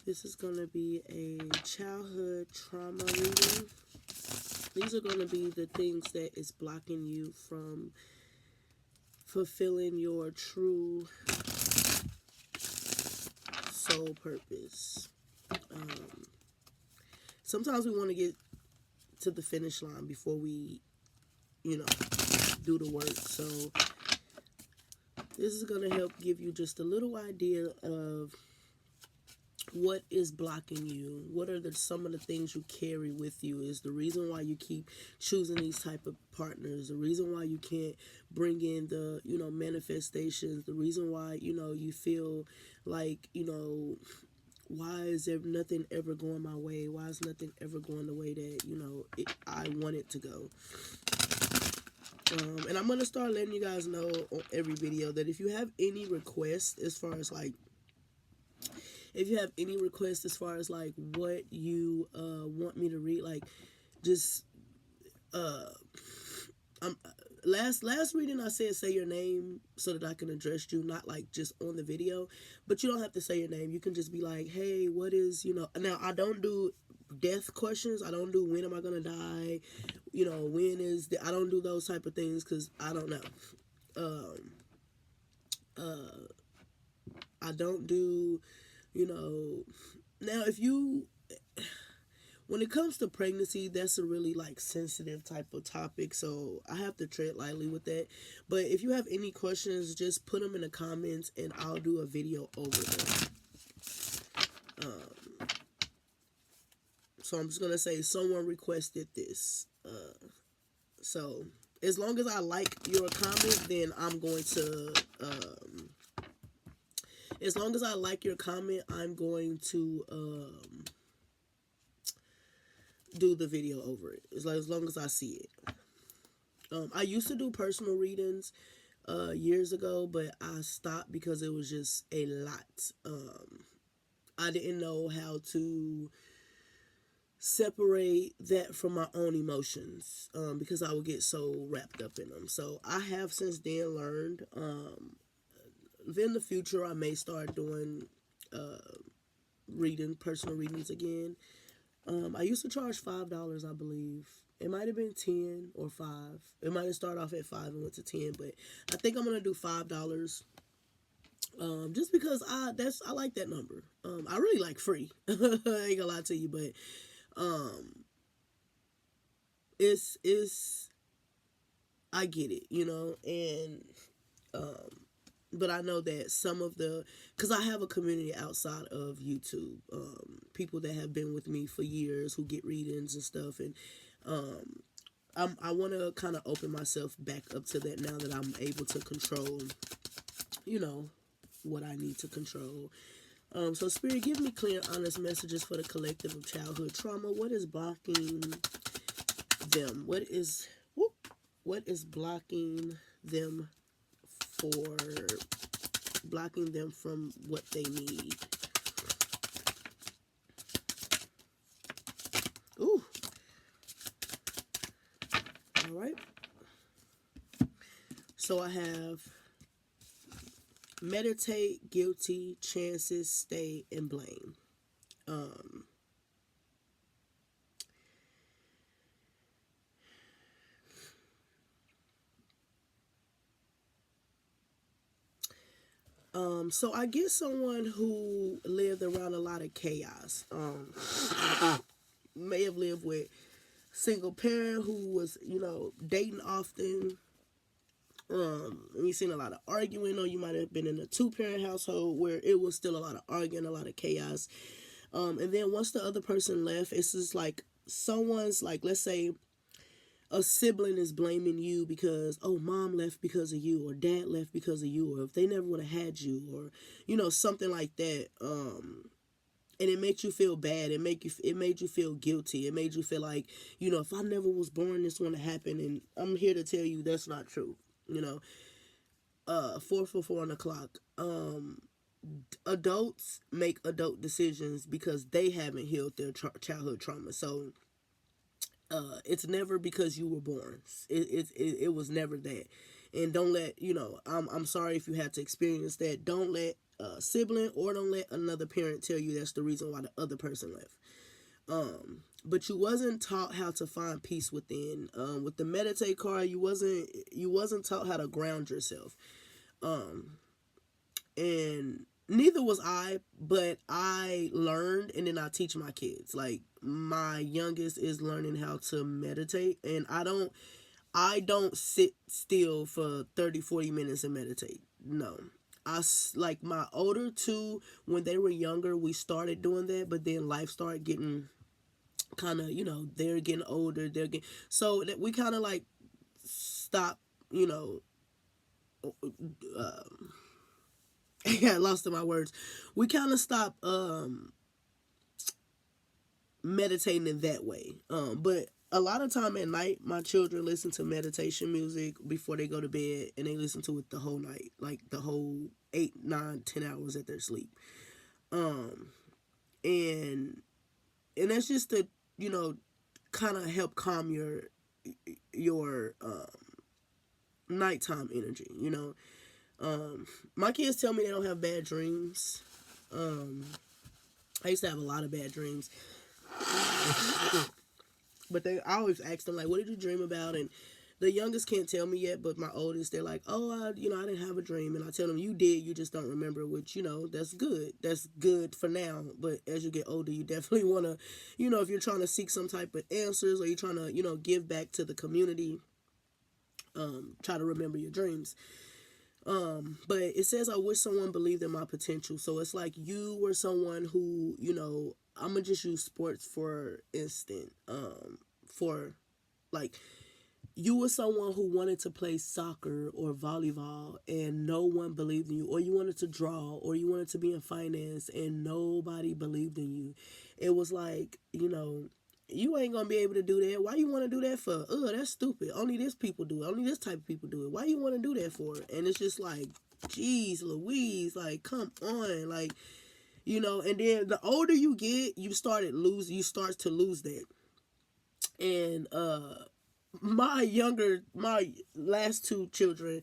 This is going to be a childhood trauma reading. These are going to be the things that is blocking you from fulfilling your true soul purpose. Sometimes we want to get to the finish line before we, do the work. So this is going to help give you just a little idea of what is blocking you. What are some of the things you carry with you? Is the reason why you keep choosing these type of partners, the reason why you can't bring in the manifestations, the reason why you feel like why is there nothing ever going my way? Why is nothing ever going the way that I want it to go? And I'm gonna start letting you guys know on every video that if you have any requests as far as like what you want me to read, like just last reading I said say your name so that I can address you, not like just on the video, but you don't have to say your name. You can just be like, hey, what is now I don't do death questions. I don't do when am I gonna die, when is I don't do those type of things because I don't know. I don't do now if you when it comes to pregnancy, that's a really like sensitive type of topic, so I have to tread lightly with that. But if you have any questions, just put them in the comments and I'll do a video over them. So I'm just gonna say someone requested this. So as long as I like your comment, then I'm going to as long as I like your comment, I'm going to do the video over it. As long as I see it. I used to do personal readings years ago, but I stopped because it was just a lot. I didn't know how to separate that from my own emotions because I would get so wrapped up in them. So I have since then learned. In the future, I may start doing personal readings again. I used to charge $5, I believe. It might have been 10 or 5. It might have started off at 5 and went to 10, but I think I'm gonna do $5. Just because I like that number. I really like free. I ain't gonna lie to you, but it's I get it, and but I know that some of because I have a community outside of YouTube, people that have been with me for years who get readings and stuff, and I want to kind of open myself back up to that now that I'm able to control, what I need to control. So Spirit, give me clear, honest messages for the collective of childhood trauma. What is blocking them? What is blocking them from what they need? Ooh. All right. So I have meditate, guilty, chances, stay, and blame. So I get someone who lived around a lot of chaos. May have lived with single parent who was, dating often. You've seen a lot of arguing, or you might have been in a 2-parent household where it was still a lot of arguing, a lot of chaos. And then once the other person left, it's just like someone's like, let's say a sibling is blaming you because, oh, mom left because of you, or dad left because of you, or if they never would have had you, or, something like that. And it makes you feel bad. It made you feel guilty. It made you feel like, if I never was born, this wouldn't have happened. And I'm here to tell you that's not true. 4 for 4 on the clock. Adults make adult decisions because they haven't healed their childhood trauma. So it's never because you were born. It was never that. And don't let, I'm sorry if you had to experience that. Don't let sibling, or don't let another parent tell you that's the reason why the other person left. But you wasn't taught how to find peace within. With the meditate card, you wasn't taught how to ground yourself. And neither was I, but I learned, and then I teach my kids. Like, my youngest is learning how to meditate, and I don't sit still for 30, 40 minutes and meditate. No. Like my older two, when they were younger, we started doing that, but then life started getting kind of, they're getting older, so that we kind of like stop, I got lost in my words. We kind of stop meditating in that way. But a lot of time at night, my children listen to meditation music before they go to bed, and they listen to it the whole night, like the whole 8, 9, 10 hours that they're asleep. And that's just to, kind of help calm your nighttime energy. My kids tell me they don't have bad dreams. I used to have a lot of bad dreams. But I always ask them, like, what did you dream about? And the youngest can't tell me yet, but my oldest, they're like, oh, I didn't have a dream. And I tell them, you did, you just don't remember, which, that's good. That's good for now. But as you get older, you definitely want to, if you're trying to seek some type of answers, or you're trying to, give back to the community, try to remember your dreams. But it says, I wish someone believed in my potential. So it's like you were someone who, I'm going to just use sports for instance. For like, you were someone who wanted to play soccer or volleyball and no one believed in you, or you wanted to draw, or you wanted to be in finance and nobody believed in you. It was like, you ain't gonna be able to do that. Why you want to do that for? That's stupid. Only this people do it. Only this type of people do it. Why you want to do that for? And it's just like, geez, Louise, like, come on, like, and then the older you get, you start to lose that. And my last two children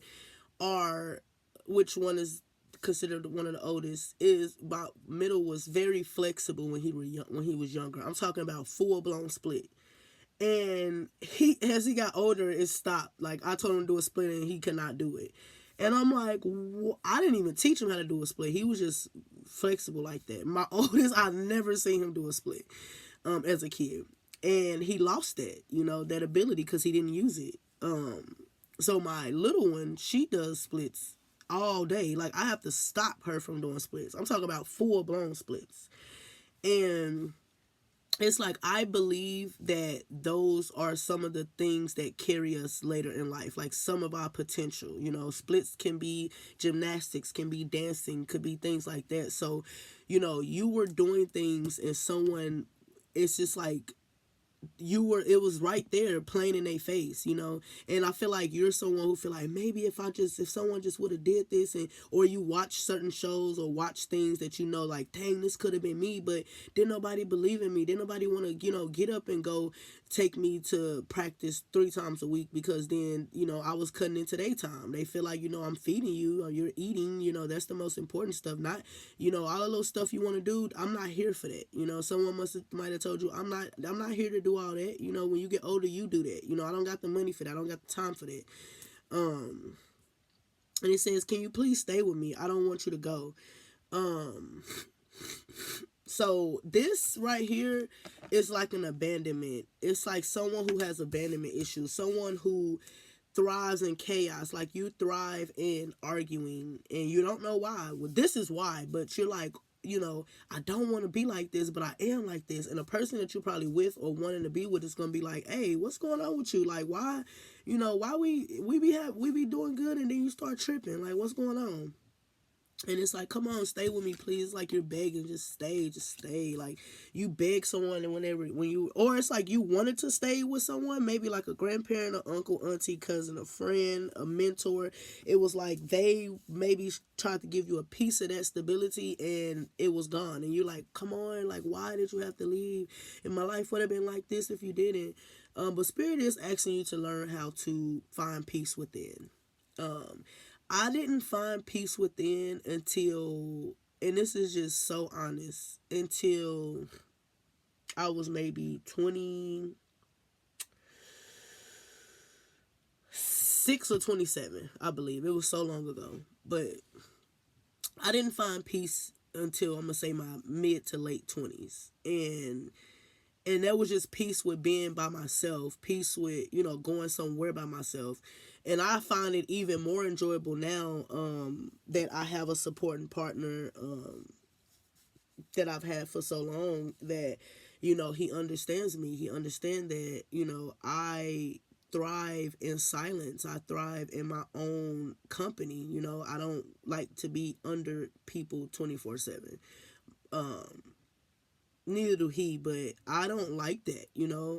are, which one is considered one of the oldest, is about middle, was very flexible when he was younger. I'm talking about full blown split. And as he got older, it stopped. Like, I told him to do a split and he could not do it. And I'm like, I didn't even teach him how to do a split. He was just flexible like that. My oldest, I never seen him do a split as a kid. And he lost that, that ability because he didn't use it. So my little one, she does splits all day. Like, I have to stop her from doing splits. I'm talking about full blown splits. And it's like, I believe that those are some of the things that carry us later in life, like some of our potential. Splits can be gymnastics, can be dancing, could be things like that. So, you were doing things and someone, it's just like, it was right there plain in their face, and I feel like you're someone who feel like, maybe if someone just would have did this, or you watch certain shows or watch things that like, dang, this could have been me, but didn't nobody believe in me, didn't nobody want to get up and go take me to practice 3 times a week, because then I was cutting into their time. They feel like, I'm feeding you, or you're eating, that's the most important stuff, not all the little stuff you want to do. I'm not here for that. Someone might have told you, I'm not here to do all that. When you get older, you do that. I don't got the money for that. I don't got the time for that. And it says, can you please stay with me? I don't want you to go. So this right here is like an abandonment. It's like someone who has abandonment issues, someone who thrives in chaos. Like, you thrive in arguing and you don't know why. Well, this is why, but you're like, I don't want to be like this, but I am like this. And a person that you're probably with or wanting to be with is going to be like, hey, what's going on with you? Like, why, why we be doing good and then you start tripping? Like, what's going on? And it's like, come on, stay with me, please. Like, you're begging, just stay. Like, you beg someone, and or it's like you wanted to stay with someone, maybe like a grandparent, or uncle, auntie, cousin, a friend, a mentor. It was like they maybe tried to give you a piece of that stability, and it was gone. And you're like, come on, like, why did you have to leave? And my life would have been like this if you didn't. But Spirit is asking you to learn how to find peace within. I didn't find peace within until, and this is just so honest, until I was maybe 26 or 27, I believe. It was so long ago. But I didn't find peace until, I'm going to say, my mid to late 20s. And that was just peace with being by myself, peace with, going somewhere by myself. And I find it even more enjoyable now, that I have a supporting partner, that I've had for so long, that, he understands me. He understands that, I thrive in silence. I thrive in my own company. I don't like to be under people 24/7. Neither do he, but I don't like that.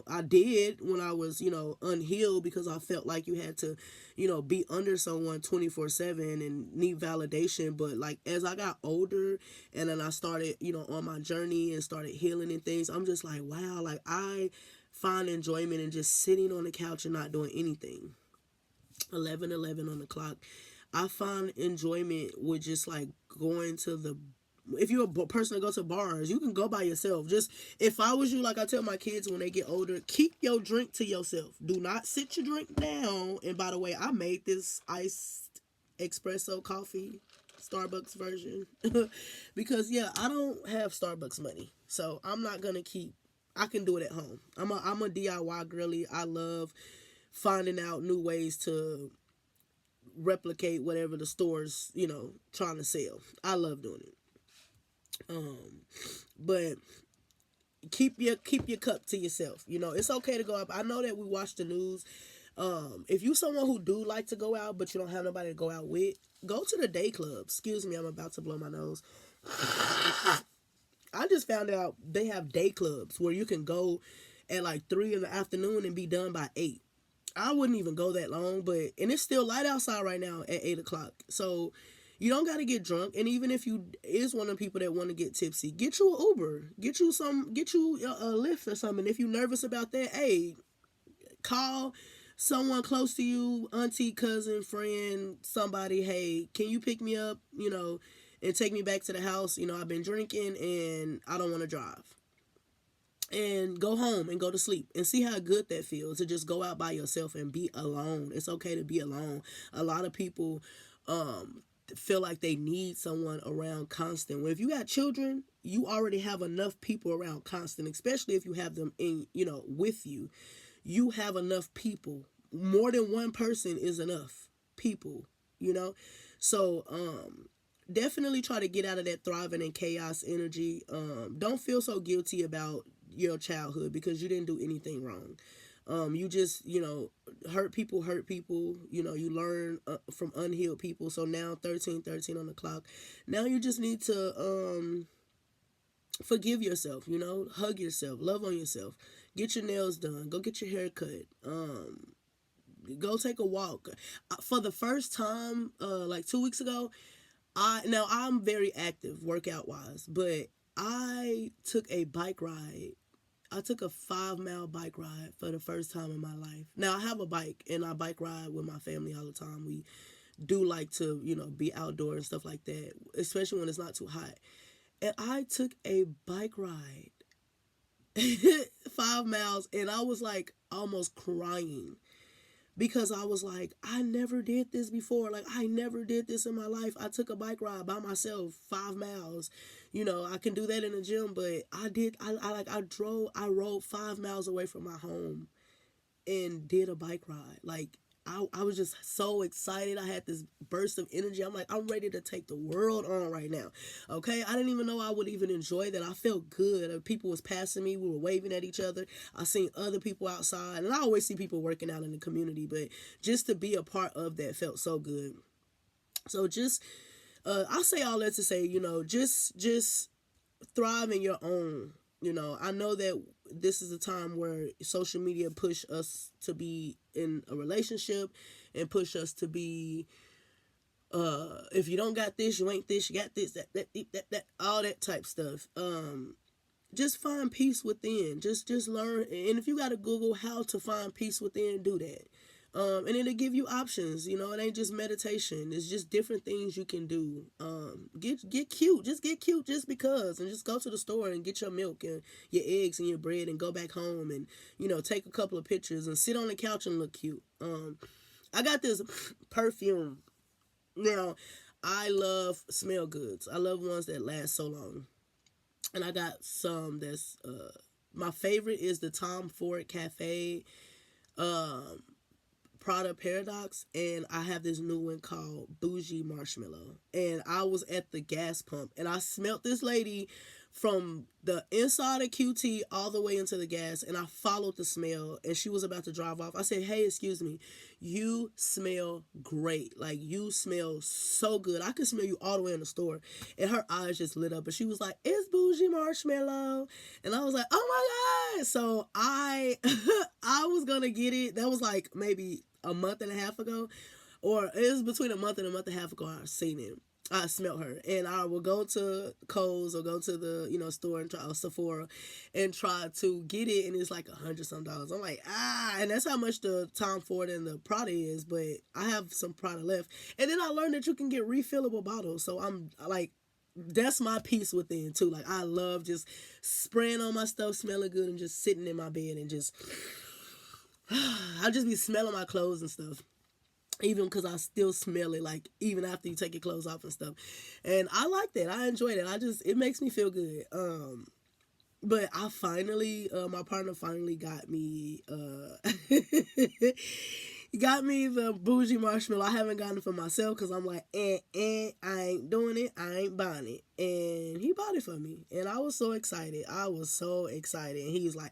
I did when I was, unhealed, because I felt like you had to, be under someone 24/7 and need validation. But like, as I got older and then I started, on my journey and started healing and things, I'm just like, wow, like I find enjoyment in just sitting on the couch and not doing anything. 11:11 on the clock. I find enjoyment with just like going to the, if you're a person that goes to bars, you can go by yourself. Just, if I was you, like I tell my kids when they get older, keep your drink to yourself. Do not sit your drink down. And by the way, I made this iced espresso coffee, Starbucks version, because yeah, I don't have Starbucks money, so I'm not gonna keep. I can do it at home. I'm a DIY girly. I love finding out new ways to replicate whatever the store's, trying to sell. I love doing it. But keep your cup to yourself. It's okay to go out. I know that we watch the news. If you someone who do like to go out, but you don't have nobody to go out with, go to the day club. Excuse me, I'm about to blow my nose. I just found out they have day clubs where you can go at like 3 in the afternoon and be done by 8. I wouldn't even go that long, and it's still light outside right now at 8 o'clock. So you don't got to get drunk. And even if you is one of the people that want to get tipsy, get you an Uber, get you a Lyft or something. If you're nervous about that, hey, call someone close to you, auntie, cousin, friend, somebody. Hey, can you pick me up, and take me back to the house? I've been drinking and I don't want to drive. And go home and go to sleep and see how good that feels to just go out by yourself and be alone. It's okay to be alone. A lot of people feel like they need someone around constant. Well, if you got children, you already have enough people around constant, especially if you have them in, with you. You have enough people. More than one person is enough people, So, definitely try to get out of that thriving in chaos energy. Don't feel so guilty about your childhood because you didn't do anything wrong. You just, hurt people. You learn from unhealed people. So now 13 on the clock. Now you just need to forgive yourself, hug yourself, love on yourself, get your nails done, go get your hair cut, go take a walk. For the first time, like 2 weeks ago, I'm very active workout wise, but I took a bike ride. I took a 5-mile bike ride for the first time in my life. Now I have a bike and I bike ride with my family all the time. We do like to, be outdoors and stuff like that, especially when it's not too hot. And I took a bike ride 5 miles and I was like almost crying. Because I was like, I never did this before. Like, I never did this in my life. I took a bike ride by myself, 5 miles. I can do that in the gym, but I rode 5 miles away from my home and did a bike ride. Like, I was just so excited. I had this burst of energy. I'm like, I'm ready to take the world on right now. Okay? I didn't even know I would even enjoy that. I felt good. People was passing me. We were waving at each other. I seen other people outside. And I always see people working out in the community. But just to be a part of that felt so good. So just, I say all that to say, just thrive in your own. I know that this is a time where social media push us to be in a relationship and push us to be, if you don't got this, you ain't this, you got this, that, all that type stuff. Just find peace within. Just learn. And if you got to Google how to find peace within, do that. And then they give you options. You know, it ain't just meditation. It's just different things you can do. Get cute. Just get cute just because. And just go to the store and get your milk and your eggs and your bread and go back home and, you know, take a couple of pictures and sit on the couch and look cute. I got this perfume. Now, I love smell goods. I love ones that last so long. And I got some that's, my favorite is the Tom Ford Cafe Prada Paradox, and I have this new one called Bougie Marshmallow. And I was at the gas pump, and I smelt this lady from the inside of QT all the way into the gas, and I followed the smell, and she was about to drive off. I said, hey, excuse me, you smell great. Like, you smell so good. I could smell you all the way in the store. And her eyes just lit up, and she was like, it's Bougie Marshmallow. And I was like, oh my God. So I was gonna get it. That was like maybe a month and a half ago, or it was between a month and a month and a half ago. I seen it. I smelt her, and I will go to Kohl's or go to the, you know, store and try Sephora and try to get it, and it's like $100 some. I'm like, and that's how much the Tom Ford and the Prada is, but I have some Prada left. And then I learned that you can get refillable bottles, so I'm like, that's my peace within too. Like, I love just spraying on my stuff, smelling good, and just sitting in my bed and just I'll just be smelling my clothes and stuff. Even because I still smell it, like, even after you take your clothes off and stuff. And I like that. I enjoy that. It makes me feel good. But I finally, my partner finally got me, got me the Bougie Marshmallow. I haven't gotten it for myself because I'm like, I ain't doing it. I ain't buying it. And he bought it for me. And I was so excited. And he was like,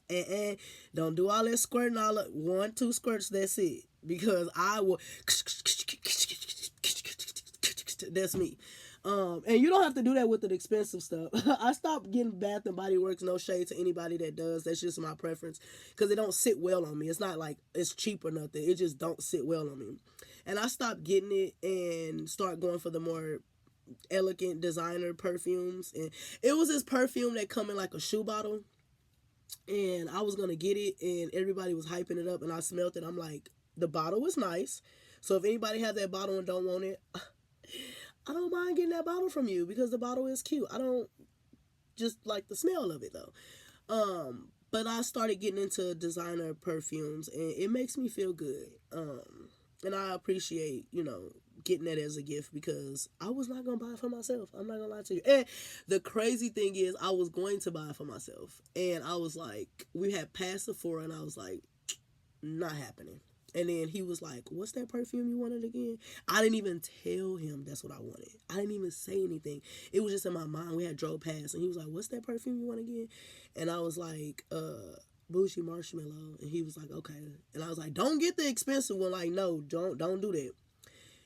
don't do all that squirting, all that 1-2 squirts, that's it. Because I will, that's me. And you don't have to do that with the expensive stuff. I stopped getting Bath and Body Works. No shade to anybody that does. That's just my preference. Because it don't sit well on me. It's not like it's cheap or nothing. It just don't sit well on me. And I stopped getting it and start going for the more elegant designer perfumes. And it was this perfume that come in like a shoe bottle. And I was going to get it. And everybody was hyping it up. And I smelled it. I'm like, the bottle was nice. So if anybody have that bottle and don't want it, I don't mind getting that bottle from you because the bottle is cute. I don't just like the smell of it though. But I started getting into designer perfumes and it makes me feel good. And I appreciate, you know, getting that as a gift because I was not going to buy it for myself. I'm not going to lie to you. And the crazy thing is I was going to buy it for myself. And I was like, we had passed Sephora and I was like, not happening. And then he was like, what's that perfume you wanted again? I didn't even tell him that's what I wanted. I didn't even say anything. It was just in my mind. We had drove past. And he was like, what's that perfume you want again? And I was like, Bougie Marshmallow. And he was like, okay. And I was like, don't get the expensive one. Like, no, don't do that.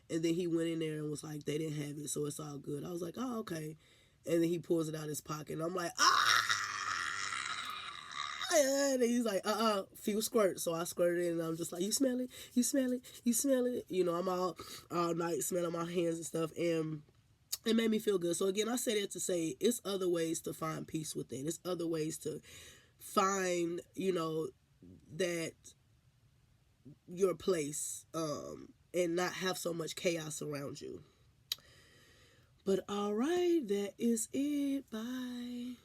And then he went in there and was like, they didn't have it, so it's all good. I was like, oh, okay. And then he pulls it out of his pocket. And I'm like, and he's like, few squirts. So I squirted it and I'm just like, you smell it? You smell it? You smell it? You know, I'm all night smelling my hands and stuff. And it made me feel good. So again, I say that to say it's other ways to find peace within. It's other ways to find, you know, that your place and not have so much chaos around you. But all right, that is it. Bye.